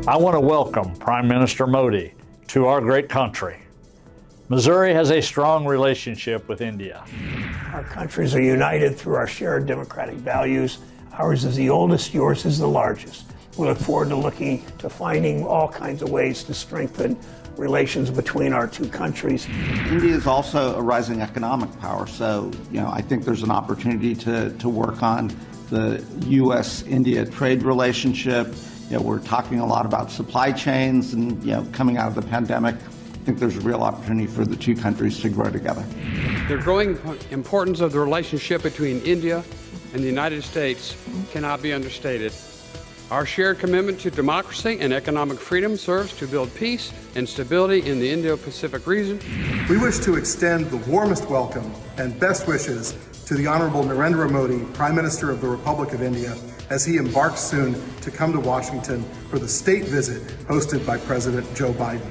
I want to welcome Prime Minister Modi to our great country. Missouri has a strong relationship with India. Our countries are united through our shared democratic values. Ours is the oldest, yours is the largest. We look forward to finding all kinds of ways to strengthen relations between our two countries. India is also a rising economic power, so I think there's an opportunity to work on the U.S.-India trade relationship. We're talking a lot about supply chains and coming out of the pandemic. I think there's a real opportunity for the two countries to grow together. The growing importance of the relationship between India and the United States cannot be understated. Our shared commitment to democracy and economic freedom serves to build peace and stability in the Indo-Pacific region. We wish to extend the warmest welcome and best wishes to the Honorable Narendra Modi, Prime Minister of the Republic of India, as he embarks soon to come to Washington for the state visit hosted by President Joe Biden.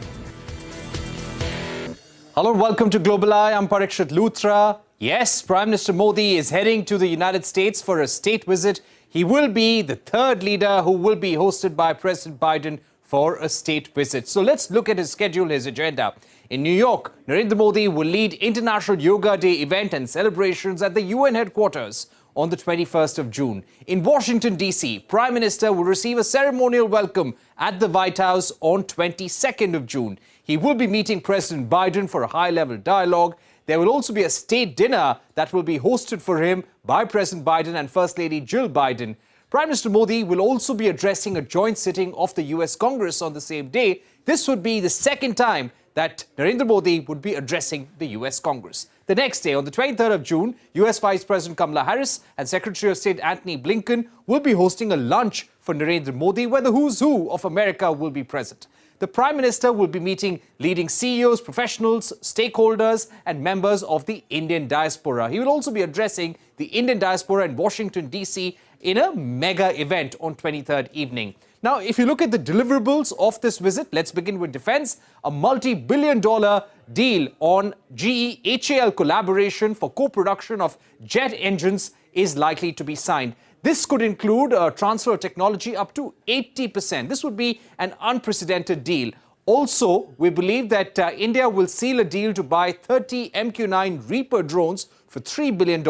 Hello and welcome to Global Eye. I'm Parikshit Luthra. Yes, Prime Minister Modi is heading to the United States for a state visit. He will be the third leader who will be hosted by President Biden for a state visit. So let's look at his schedule, his agenda. In New York, Narendra Modi will lead International Yoga Day event and celebrations at the UN headquarters on the 21st of June. In Washington, D.C., Prime Minister will receive a ceremonial welcome at the White House on 22nd of June. He will be meeting President Biden for a high-level dialogue. There will also be a state dinner that will be hosted for him by President Biden and First Lady Jill Biden. Prime Minister Modi will also be addressing a joint sitting of the US Congress on the same day. This would be the second time that Narendra Modi would be addressing the US Congress. The next day, on the 23rd of June, US Vice President Kamala Harris and Secretary of State Antony Blinken will be hosting a lunch for Narendra Modi where the who's who of America will be present. The Prime Minister will be meeting leading CEOs, professionals, stakeholders and members of the Indian diaspora. He will also be addressing the Indian diaspora in Washington, D.C. in a mega event on 23rd evening. Now, if you look at the deliverables of this visit, let's begin with defense. A multi-billion-dollar deal on GE-HAL collaboration for co-production of jet engines is likely to be signed. This could include a transfer of technology up to 80%. This would be an unprecedented deal. Also, we believe that India will seal a deal to buy 30 MQ-9 Reaper drones for $3 billion.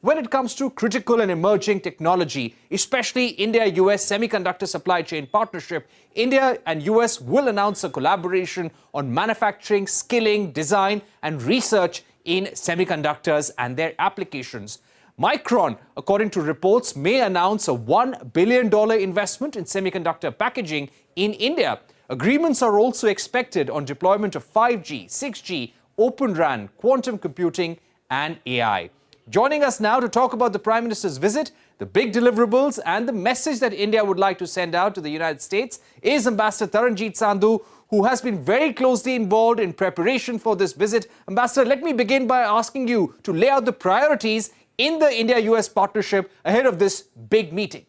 When it comes to critical and emerging technology, especially India-US semiconductor supply chain partnership, India and US will announce a collaboration on manufacturing, skilling, design and research in semiconductors and their applications. Micron, according to reports, may announce a $1 billion investment in semiconductor packaging in India. Agreements are also expected on deployment of 5G, 6G, Open RAN, quantum computing and AI. Joining us now to talk about the Prime Minister's visit, the big deliverables and the message that India would like to send out to the United States is Ambassador Taranjit Sandhu, who has been very closely involved in preparation for this visit. Ambassador, let me begin by asking you to lay out the priorities in the India-US partnership ahead of this big meeting.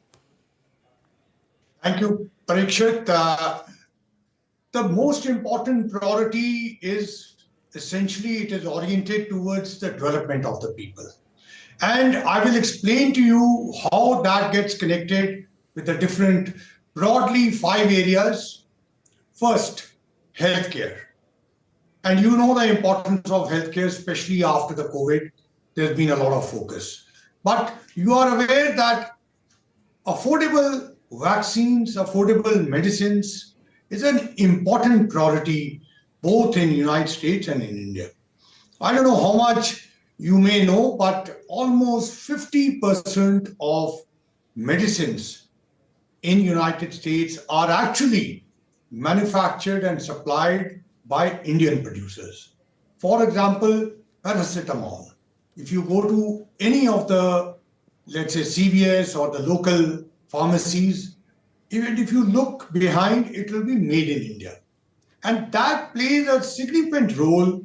Thank you, Parikshit. The most important priority is essentially it is oriented towards the development of the people. And I will explain to you how that gets connected with the different, broadly 5 areas. First, healthcare. And you know the importance of healthcare, especially after the COVID. There's been a lot of focus. But you are aware that affordable vaccines, affordable medicines is an important priority both in the United States and in India. I don't know how much you may know, but almost 50% of medicines in the United States are actually manufactured and supplied by Indian producers. For example, paracetamol. If you go to any of the, let's say, CVS or the local pharmacies, even if you look behind, it will be made in India. And that plays a significant role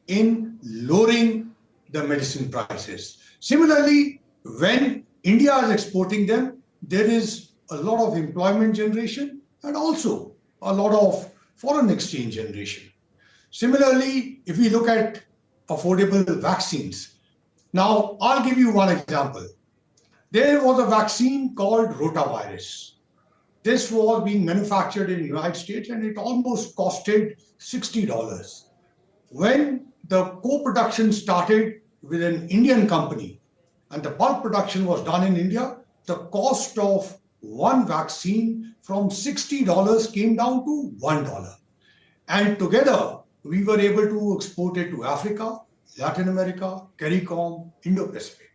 in lowering the medicine prices. Similarly, when India is exporting them, there is a lot of employment generation and also a lot of foreign exchange generation. Similarly, if we look at affordable vaccines, now I'll give you one example. There was a vaccine called rotavirus. this was being manufactured in the United States and it almost costed $60. When the co-production started with an Indian company and the bulk production was done in India, the cost of one vaccine from $60 came down to $1. And together, we were able to export it to Africa, Latin America, CARICOM, Indo-Pacific.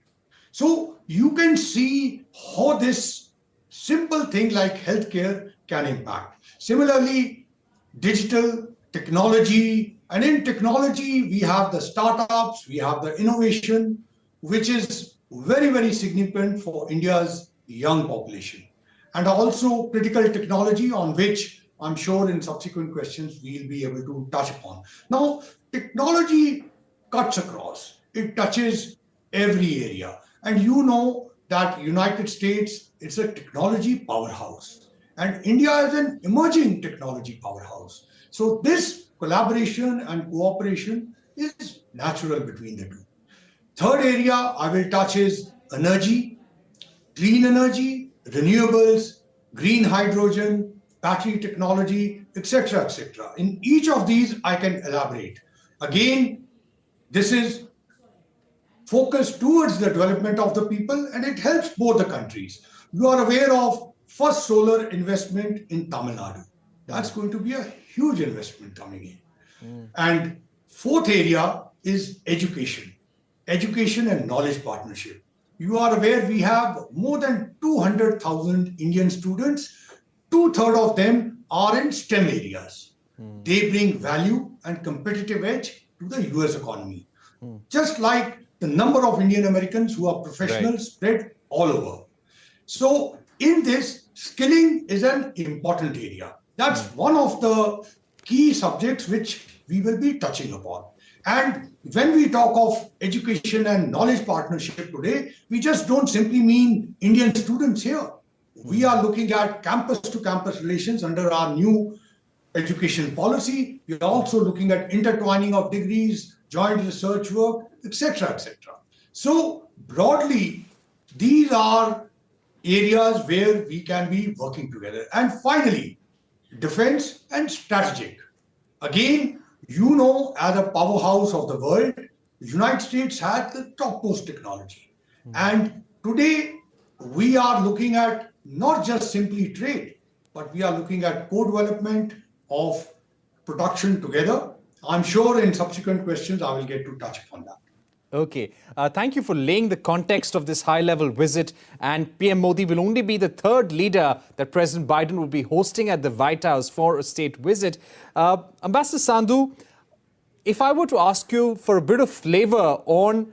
So you can see how this simple thing like healthcare can impact. Similarly, digital technology, and in technology, we have the startups, we have the innovation, which is very, very significant for India's young population. And also critical technology on which I'm sure in subsequent questions we'll be able to touch upon. Now, technology cuts across. It touches every area. And you know that United States is a technology powerhouse. And India is an emerging technology powerhouse. So this collaboration and cooperation is natural between the two. Third area I will touch is energy, clean energy, renewables, green hydrogen, battery technology, etc., etc. In each of these, I can elaborate. Again, this is focused towards the development of the people and it helps both the countries. You are aware of first solar investment in Tamil Nadu. That's going to be a huge investment coming in. And fourth area is education and knowledge partnership. You are aware we have more than 200,000 Indian students. 2/3 of them are in STEM areas. They bring value and competitive edge to the US economy. Just like the number of Indian Americans who are professionals spread all over. So in this, skilling is an important area. That's one of the key subjects which we will be touching upon. And when we talk of education and knowledge partnership today, we just don't simply mean Indian students here. We are looking at campus-to-campus relations under our new education policy. We are also looking at intertwining of degrees, joint research work, etc., etc. So broadly, these are areas where we can be working together. And finally, defense and strategic. Again, you know, as a powerhouse of the world, the United States has the topmost technology. And today, we are looking at not just simply trade, but we are looking at co-development of production together. I'm sure in subsequent questions, I will get to touch upon that. Okay. Thank you for laying the context of this high-level visit. And PM Modi will only be the third leader that President Biden will be hosting at the White House for a state visit. Ambassador Sandhu, if I were to ask you for a bit of flavor on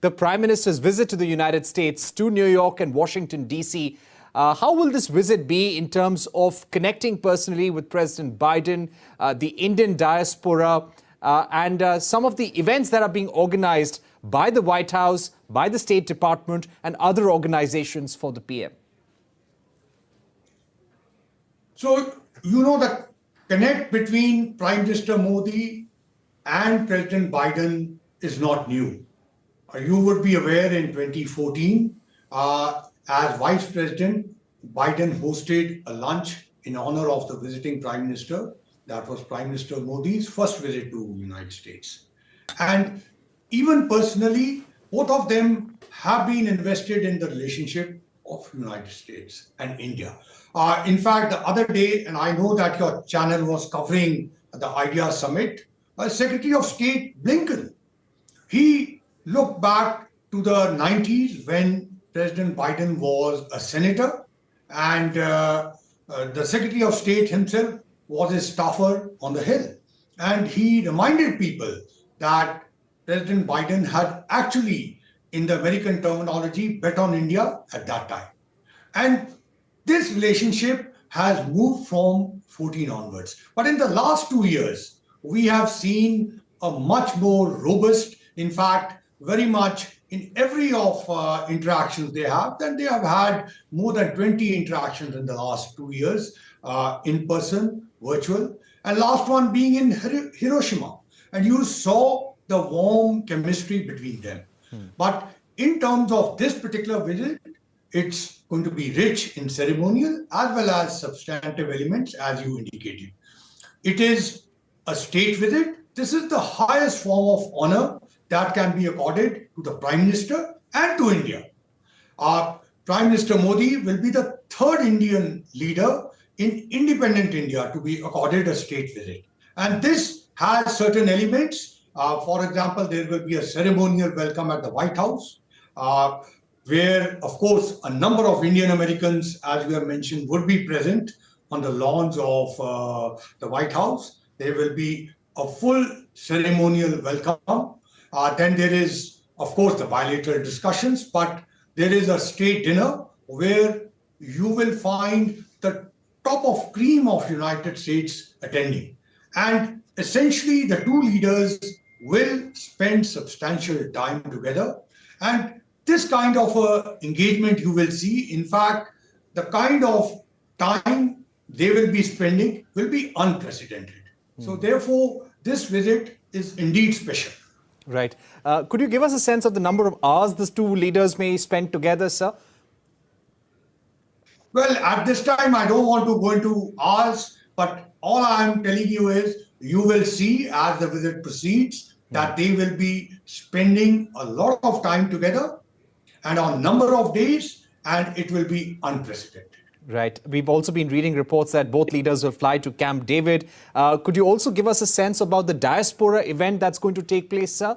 the Prime Minister's visit to the United States, to New York and Washington, D.C., how will this visit be in terms of connecting personally with President Biden, the Indian diaspora, and some of the events that are being organized by the White House, by the State Department, and other organizations for the PM? So, you know, the connect between Prime Minister Modi and President Biden is not new. You would be aware in 2014, as Vice President, Biden hosted a lunch in honor of the visiting Prime Minister. That was Prime Minister Modi's first visit to the United States. And even personally, both of them have been invested in the relationship of United States and India. In fact, the other day, and I know that your channel was covering the IDEA Summit, Secretary of State Blinken, he looked back to the 90s when President Biden was a senator and the Secretary of State himself was a staffer on the Hill. And he reminded people that President Biden had actually, in the American terminology, bet on India at that time. And this relationship has moved from 14 onwards. But in the last 2 years, we have seen a much more robust, in fact, very much in every of interactions they have, then they have had more than 20 interactions in the last 2 years, in person, virtual, and last one being in Hiroshima. And you saw the warm chemistry between them. But in terms of this particular visit, It's going to be rich in ceremonial as well as substantive elements, as you indicated. It is a state visit. This is the highest form of honor that can be accorded to the Prime Minister and to India. Prime Minister Modi will be the third Indian leader in independent India to be accorded a state visit. And this has certain elements. For example, there will be a ceremonial welcome at the White House, where, of course, a number of Indian Americans, as we have mentioned, would be present on the lawns of the White House. There will be a full ceremonial welcome. Then there is, of course, the bilateral discussions, but there is a state dinner where you will find the top of cream of United States attending. And essentially, the two leaders will spend substantial time together. And this kind of engagement you will see, in fact, the kind of time they will be spending will be unprecedented. So therefore, this visit is indeed special. Right. Could you give us a sense of the number of hours these two leaders may spend together, sir? Well, at this time, I don't want to go into hours, but all I'm telling you is you will see as the visit proceeds that they will be spending a lot of time together and on number of days, and it will be unprecedented. Right. We've also been reading reports that both leaders will fly to Camp David. Could you also give us a sense about the diaspora event that's going to take place, sir?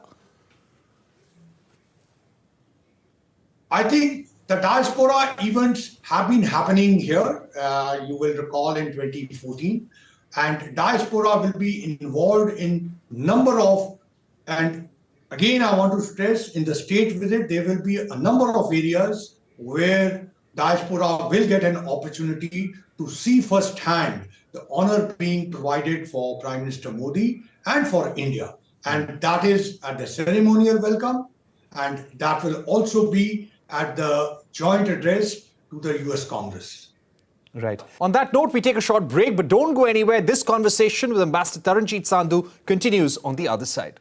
I think the diaspora events have been happening here. You will recall in 2014. And diaspora will be involved in number of, and again, I want to stress, in the state visit, there will be a number of areas where diaspora will get an opportunity to see firsthand the honor being provided for Prime Minister Modi and for India. And that is at the ceremonial welcome, and that will also be at the joint address to the US Congress. Right. On that note, we take a short break, but don't go anywhere. This conversation with Ambassador Taranjit Sandhu continues on the other side.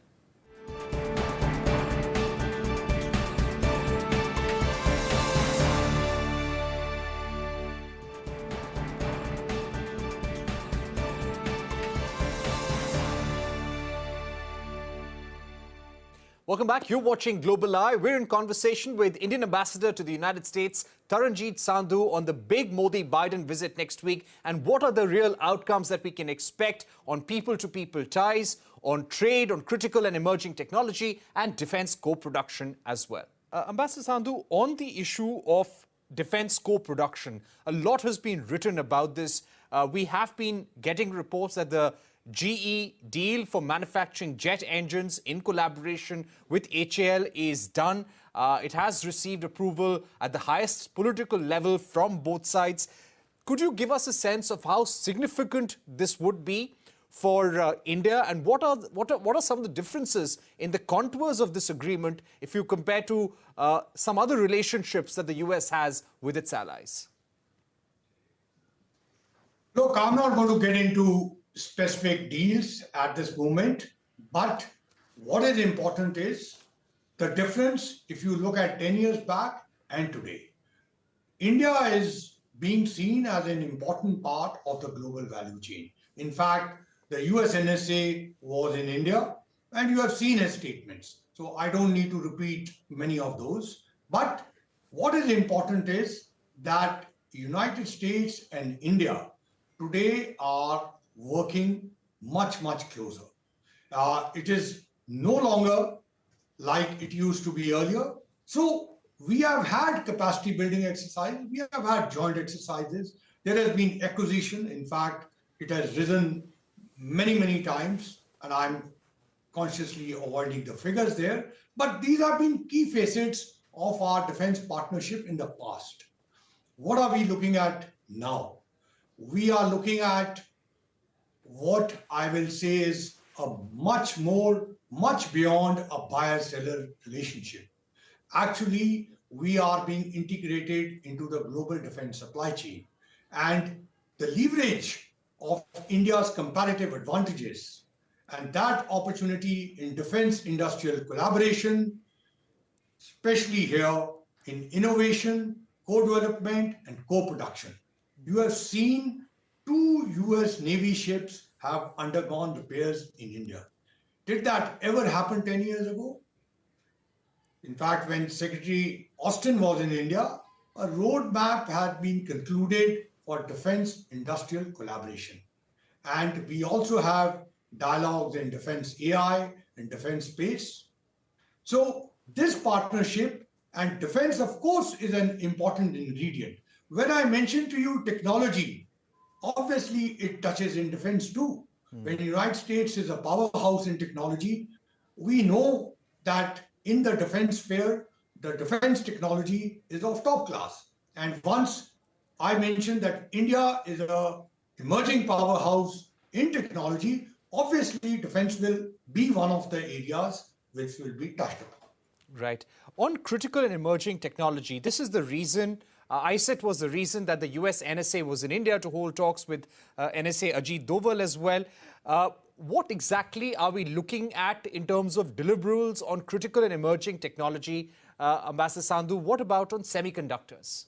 Welcome back. You're watching Global Eye. We're in conversation with Indian Ambassador to the United States, Taranjit Sandhu, on the big Modi-Biden visit next week and what are the real outcomes that we can expect on people-to-people ties, on trade, on critical and emerging technology and defense co-production as well. Ambassador Sandhu, on the issue of defense co-production, a lot has been written about this. We have been getting reports that the GE deal for manufacturing jet engines in collaboration with HAL is done. It has received approval at the highest political level from both sides. Could you give us a sense of how significant this would be for India, and what are some of the differences in the contours of this agreement if you compare to some other relationships that the US has with its allies? Look, I'm not going to get into specific deals at this moment, but what is important is the difference if you look at 10 years back and today. India is being seen as an important part of the global value chain. In fact, the US NSA was in India, and you have seen his statements. So I don't need to repeat many of those. But what is important is that United States and India today are working much, much closer. It is no longer like it used to be earlier. So we have had capacity building exercises. We have had joint exercises. There has been acquisition. In fact, it has risen many, many times, and I'm consciously avoiding the figures there. But these have been key facets of our defense partnership in the past. What are we looking at now? We are looking at what I will say is a much beyond a buyer-seller relationship. Actually, we are being integrated into the global defense supply chain, and the leverage of India's comparative advantages and that opportunity in defense industrial collaboration, especially here in innovation, co-development, and co-production. You have seen 2 US Navy ships have undergone repairs in India. Did that ever happen 10 years ago? In fact, when Secretary Austin was in India, a roadmap had been concluded for defense industrial collaboration. And we also have dialogues in defense AI and defense space. So this partnership and defense, of course, is an important ingredient. When I mentioned to you technology, obviously it touches in defense too. When the United States is a powerhouse in technology, we know that in the defense sphere, the defense technology is of top class. And once I mentioned that India is an emerging powerhouse in technology, obviously defense will be one of the areas which will be touched upon. Right. On critical and emerging technology, this is the reason, ISET was the reason that the US NSA was in India to hold talks with NSA Ajit Doval as well. What exactly are we looking at in terms of deliverables on critical and emerging technology? Ambassador Sandhu, what about on semiconductors?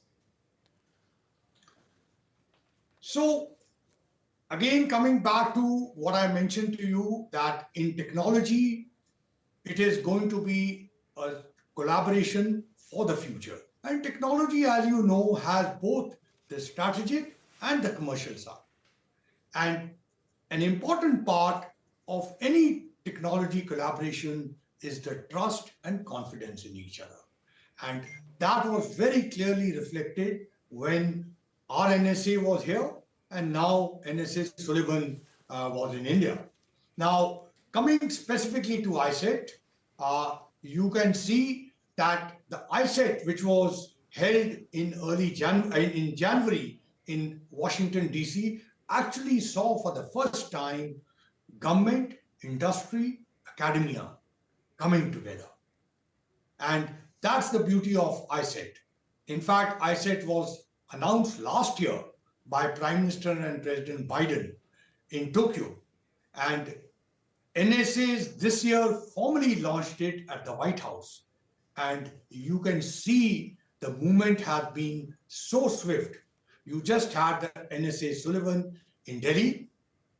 So, again, coming back to what I mentioned to you, that in technology, it is going to be a collaboration for the future. And technology, as you know, has both the strategic and the commercial side. And an important part of any technology collaboration is the trust and confidence in each other. And that was very clearly reflected when our NSA was here and now NSA Sullivan was in India. Now, coming specifically to ISET, you can see that the ISET, which was held in January in Washington, D.C., actually saw for the first time government, industry, academia coming together. And that's the beauty of ISET. In fact, ISET was announced last year by Prime Minister and President Biden in Tokyo. And NSA this year formally launched it at the White House. And you can see the movement has been so swift. You just had the NSA Sullivan in Delhi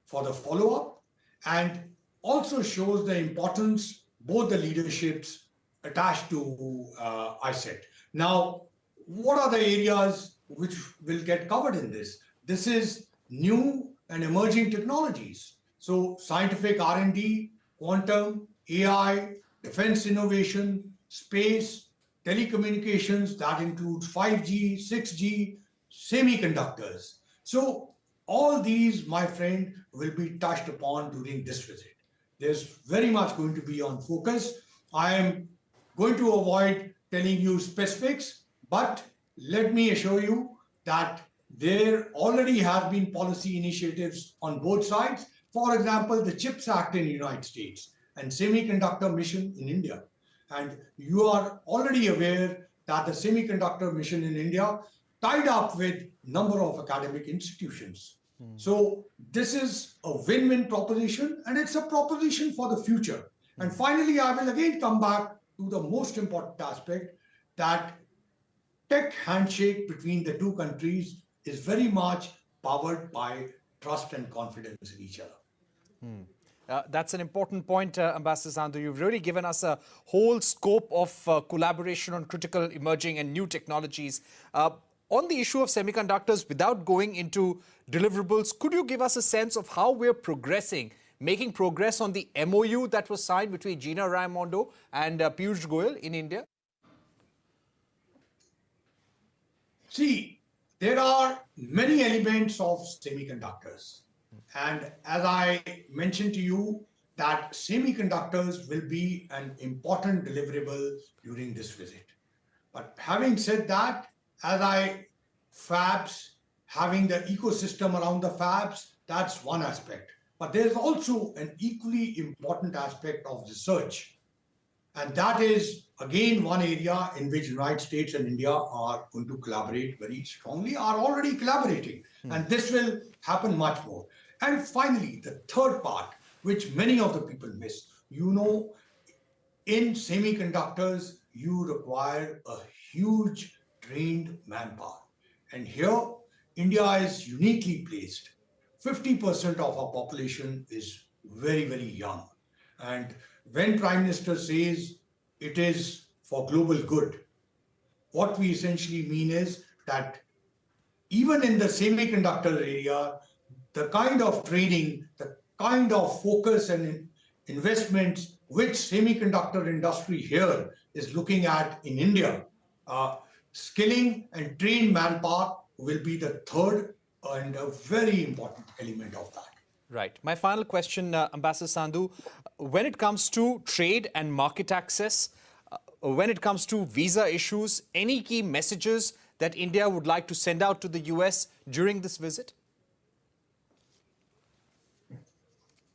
for the follow-up, and also shows the importance, both the leaderships attached to ISET. Now, what are the areas which will get covered in this? This is new and emerging technologies. So scientific R&D, quantum, AI, defense innovation, space, telecommunications, that includes 5G, 6G, semiconductors. So all these, my friend, will be touched upon during this visit. There's very much going to be on focus. I am going to avoid telling you specifics, but let me assure you that there already have been policy initiatives on both sides. For example, the CHIPS Act in the United States and semiconductor mission in India. And you are already aware that the semiconductor mission in India tied up with a number of academic institutions. So this is a win-win proposition, and it's a proposition for the future. And finally, I will again come back to the most important aspect, that tech handshake between the two countries is very much powered by trust and confidence in each other. That's an important point, Ambassador Sandhu. You've really given us a whole scope of collaboration on critical, emerging and new technologies. On the issue of semiconductors, without going into deliverables, could you give us a sense of how we're progressing, making progress on the MOU that was signed between Gina Raimondo and Piyush Goyal in India? See, there are many elements of semiconductors. And as I mentioned to you, that semiconductors will be an important deliverable during this visit. But having said that, fabs, having the ecosystem around the fabs, that's one aspect. But there's also an equally important aspect of research. And that is, again, one area in which United States and India are going to collaborate very strongly, are already collaborating. And this will happen much more. And finally, the third part, which many of the people miss, you know, in semiconductors, you require a huge trained manpower. And here, India is uniquely placed. 50% of our population is very, very young. And when Prime Minister says it is for global good, what we essentially mean is that even in the semiconductor area, the kind of training, the kind of focus and investments which semiconductor industry here is looking at in India, skilling and trained manpower will be the third and a very important element of that. Right. My final question, Ambassador Sandhu, when it comes to trade and market access, when it comes to visa issues, any key messages that India would like to send out to the US during this visit?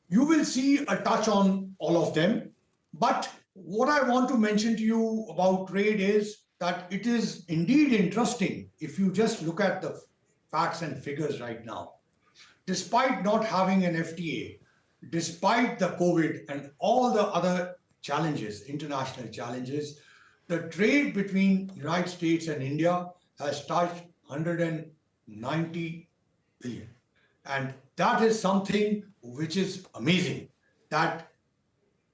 You will see a touch on all of them. But what I want to mention to you about trade is that it is indeed interesting if you just look at the facts and figures right now. Despite not having an FTA, despite the COVID and all the other challenges, international challenges, the trade between United States and India has touched 190 billion. And that is something which is amazing, that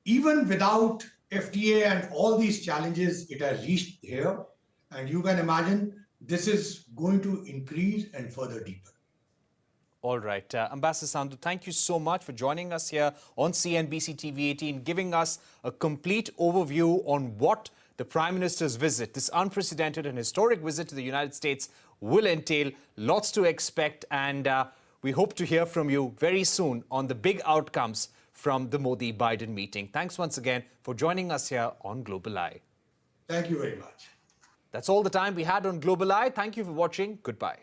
even without FTA and all these challenges, it has reached here. And you can imagine this is going to increase and further deepen. All right. Ambassador Sandhu, thank you so much for joining us here on CNBC-TV18, giving us a complete overview on what the Prime Minister's visit, this unprecedented and historic visit to the United States, will entail. Lots to expect, and we hope to hear from you very soon on the big outcomes from the Modi-Biden meeting. Thanks once again for joining us here on Global Eye. Thank you very much. That's all the time we had on Global Eye. Thank you for watching. Goodbye.